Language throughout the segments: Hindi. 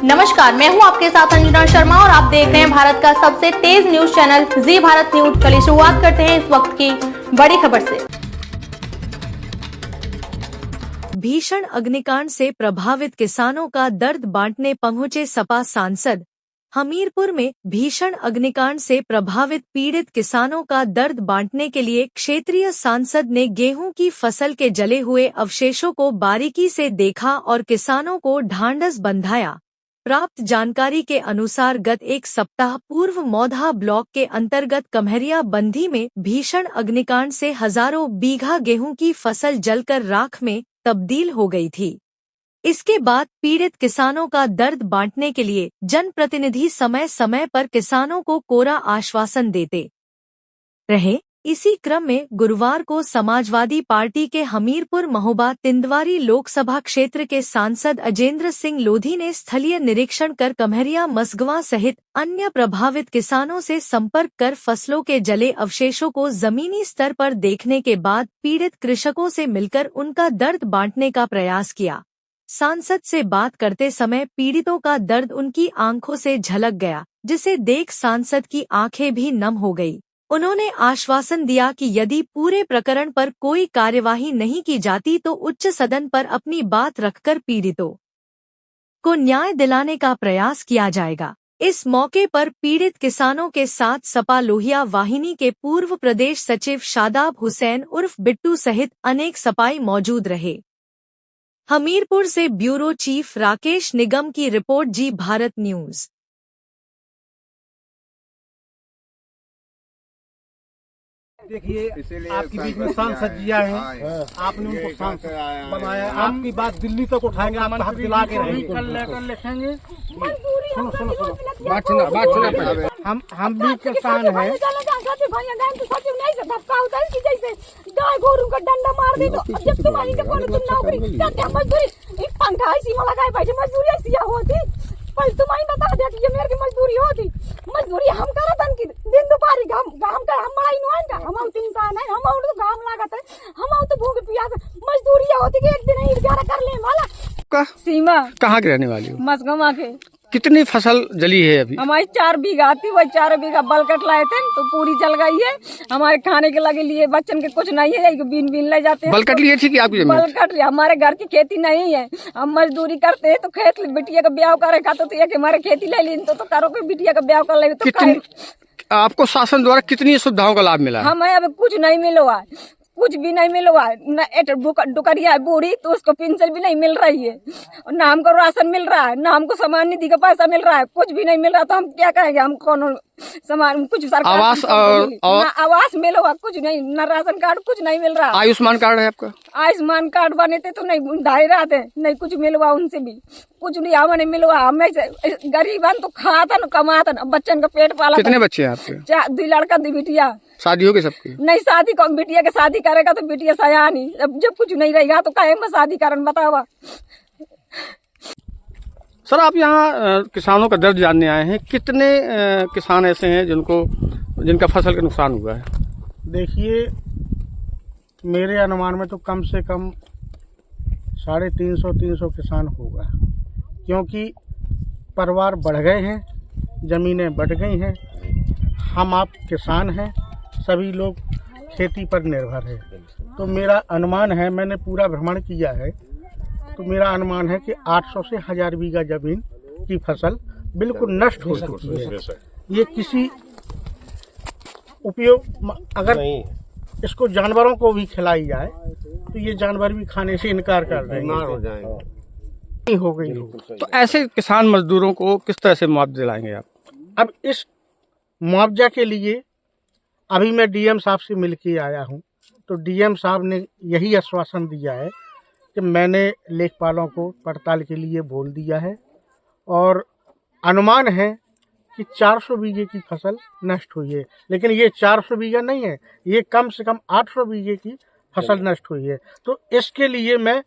नमस्कार, मैं हूं आपके साथ अंजना शर्मा और आप देख रहे हैं भारत का सबसे तेज न्यूज चैनल जी भारत न्यूज। चलिए शुरुआत करते हैं इस वक्त की बड़ी खबर से। भीषण अग्निकांड से प्रभावित किसानों का दर्द बांटने पहुंचे सपा सांसद। हमीरपुर में भीषण अग्निकांड से प्रभावित पीड़ित किसानों का दर्द बांटने के लिए क्षेत्रीय सांसद ने गेहूं की फसल के जले हुए अवशेषों को बारीकी से देखा और किसानों को ढांढस बंधाया। प्राप्त जानकारी के अनुसार गत एक सप्ताह पूर्व मौधा ब्लॉक के अंतर्गत कम्हरिया बंधी में भीषण अग्निकांड से हजारों बीघा गेहूं की फसल जलकर राख में तब्दील हो गई थी। इसके बाद पीड़ित किसानों का दर्द बांटने के लिए जनप्रतिनिधि समय समय पर किसानों को कोरा आश्वासन देते रहे। इसी क्रम में गुरुवार को समाजवादी पार्टी के हमीरपुर महोबा तिंदवारी लोकसभा क्षेत्र के सांसद अजेंद्र सिंह लोधी ने स्थलीय निरीक्षण कर कम्हरिया मसगवां सहित अन्य प्रभावित किसानों से संपर्क कर फसलों के जले अवशेषों को जमीनी स्तर पर देखने के बाद पीड़ित कृषकों से मिलकर उनका दर्द बांटने का प्रयास किया। सांसद से बात करते समय पीड़ितों का दर्द उनकी आंखों से झलक गया, जिसे देख सांसद की आंखें भी नम हो गई। उन्होंने आश्वासन दिया कि यदि पूरे प्रकरण पर कोई कार्यवाही नहीं की जाती तो उच्च सदन पर अपनी बात रखकर पीड़ितों को न्याय दिलाने का प्रयास किया जाएगा। इस मौके पर पीड़ित किसानों के साथ सपा लोहिया वाहिनी के पूर्व प्रदेश सचिव शादाब हुसैन उर्फ बिट्टू सहित अनेक सपाई मौजूद रहे। हमीरपुर से ब्यूरो चीफ राकेश निगम की रिपोर्ट, जी भारत न्यूज। देखिए, आपके बीच में सांसद जिया है, आपने उनको सांसद बनाया, आपकी बात दिल्ली तक उठाएंगे, आपका हक दिला के रहेंगे। कल लेटर लिखेंगे। सुनो, हम भी किसान हैं। गाय गोरू का डंडा मार दे तो जब तुम्हारी जब नौकरी पंखा ऐसी लगाए भाई मजदूरी ऐसी होती पर तुम्हारी बता दिया कि ये मेरी मजदूरी होती। मजदूरी हम करा तन की दिन दोपहरी घाम का हम बड़ाई नुआन का हम 3 साल है, हम तो घाम लागत है, हम तो भूख प्यास मजदूरी होती कि एक दिन ही गुजारा कर ले वाला। सीमा कहाँ के रहने वाली हो? मसगमा के। कितनी फसल जली है अभी? हमारी 4 बीघा थी, वही 4 बीघा बलकट लाए थे तो पूरी जल गई है। हमारे खाने के लगे लिए बच्चन के कुछ नहीं है, बीन बीन ले जाते हैं। बलकट लिए थी कि आपकी जमीन? बलकट हमारे घर की खेती नहीं है, हम मजदूरी करते हैं तो खेत बिटिया का ब्याह करे खाते तो ये हमारे खेती ले ली तो करो कि बिटिया का ब्याह कर ले तो आपको शासन द्वारा कितनी सुविधाओं का लाभ मिला? हमें अब कुछ नहीं मिला, कुछ भी नहीं मिला। न डुकरिया है बूढ़ी तो उसको पेंशन भी नहीं मिल रही है, ना हमको राशन मिल रहा है, ना हमको सम्मान निधि का पैसा मिल रहा है, कुछ भी नहीं मिल रहा। तो हम क्या कहेंगे? हम कौन समान कुछ सरकार आवास ना आवास मिला, कुछ नहीं, ना राशन कार्ड, कुछ नहीं मिल रहा। आयुष्मान कार्ड है आपका? आयुष्मान कार्ड बने थे तो नहीं धारे रहते, नहीं कुछ मिलवा, उनसे भी कुछ नहीं हमें मिलवा। हमें गरीब तो खाता न कमाता न, बच्चन का पेट पाला। कितने बच्चे हैं आपके? 2 लड़का 2 बिटिया। शादी हो गई सबकी? नहीं शादी को बिटिया के शादी करेगा तो बिटिया सयानी, अब जब कुछ नहीं रहेगा तो कहेंगे शादी करन, बतावा। सर, आप यहाँ किसानों का दर्द जानने आए हैं, कितने किसान ऐसे हैं जिनका फसल का नुकसान हुआ है? देखिए, मेरे अनुमान में तो कम से कम 350 किसान होगा, क्योंकि परिवार बढ़ गए हैं, ज़मीनें बढ़ गई हैं। हम आप किसान हैं, सभी लोग खेती पर निर्भर है। तो मेरा अनुमान है, मैंने पूरा भ्रमण किया है, तो मेरा अनुमान है कि 800 से 1000 बीघा जमीन की फसल बिल्कुल नष्ट हो चुकी है। ये किसी उपयोग, अगर इसको जानवरों को भी खिलाई जाए तो ये जानवर भी खाने से इनकार कर रहे हैं, हो गई। तो ऐसे किसान मजदूरों को किस तरह से मुआवजा दिलाएंगे आप? अब इस मुआवजा के लिए अभी मैं डीएम साहब से मिल के आया हूँ, तो डीएम साहब ने यही आश्वासन दिया है कि मैंने लेखपालों को पड़ताल के लिए बोल दिया है और अनुमान है कि 400 बीघे की फसल नष्ट हुई है। लेकिन ये 400 बीघा नहीं है, ये कम से कम 800 बीघे की फसल नष्ट हुई है। तो इसके लिए मैं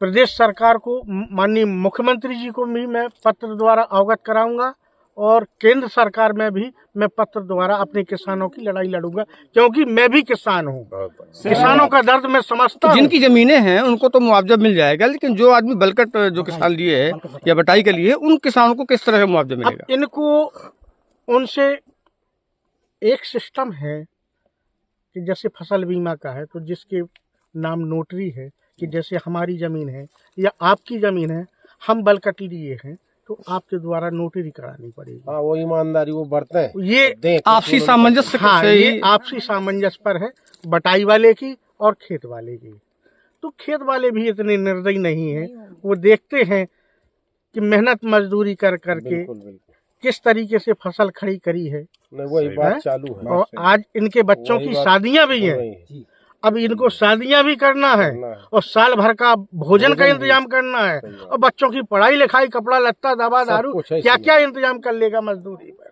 प्रदेश सरकार को, माननीय मुख्यमंत्री जी को भी मैं पत्र द्वारा अवगत कराऊंगा और केंद्र सरकार में भी मैं पत्र द्वारा अपने किसानों की लड़ाई लड़ूंगा, क्योंकि मैं भी किसान हूँ। किसानों का दर्द मैं समझता हूँ। जिनकी जमीनें हैं उनको तो मुआवजा मिल जाएगा, लेकिन जो आदमी बलकट जो किसान लिए है या बटाई के लिए, उन किसानों को किस तरह का मुआवजा मिलेगा? अब इनको उनसे एक सिस्टम है कि जैसे फसल बीमा का है, तो जिसके नाम नोटरी है, कि जैसे हमारी ज़मीन है या आपकी ज़मीन है, हम बलकट लिए हैं, तो आपके द्वारा नोटरी करानी पड़ेगी। हाँ, वो ईमानदारी वो बरते हैं। ये आपसी सामंजस्य हाँ, से ये ही आपसी सामंजस्य पर है, बटाई वाले की और खेत वाले की। तो खेत वाले भी इतने निर्दयी नहीं हैं, वो देखते हैं कि मेहनत मजदूरी कर करके बिल्कुल बिल्कुल किस तरीके से फसल खड़ी करी है, नहीं, वही बात चालू है। और आज इनके बच्चों की शादियां भी हैं। वही। अब इनको शादियां भी करना है और साल भर का भोजन का इंतजाम करना है, और बच्चों की पढ़ाई लिखाई, कपड़ा लत्ता, दवा दारू, कुछ है क्या क्या इंतजाम कर लेगा मजदूरी पर।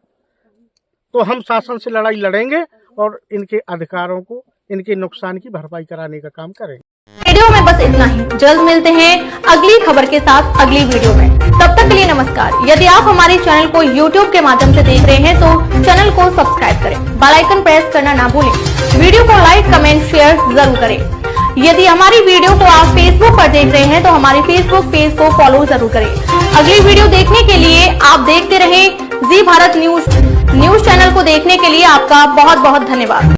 तो हम शासन से लड़ाई लड़ेंगे और इनके अधिकारों को, इनके नुकसान की भरपाई कराने का काम करेंगे। वीडियो में बस इतना ही। जल्द मिलते हैं अगली खबर के साथ अगली वीडियो में। तब तक के लिए नमस्कार। यदि आप हमारे चैनल को YouTube के माध्यम से देख रहे हैं तो चैनल को सब्सक्राइब करें, बेल आइकन प्रेस करना ना भूलें, वीडियो को लाइक, कमेंट, शेयर जरूर करें। यदि हमारी वीडियो को आप Facebook पर देख रहे हैं तो हमारे Facebook पेज को फॉलो जरूर करें। अगली वीडियो देखने के लिए आप देखते रहें जी भारत न्यूज चैनल को देखने के लिए आपका बहुत बहुत धन्यवाद।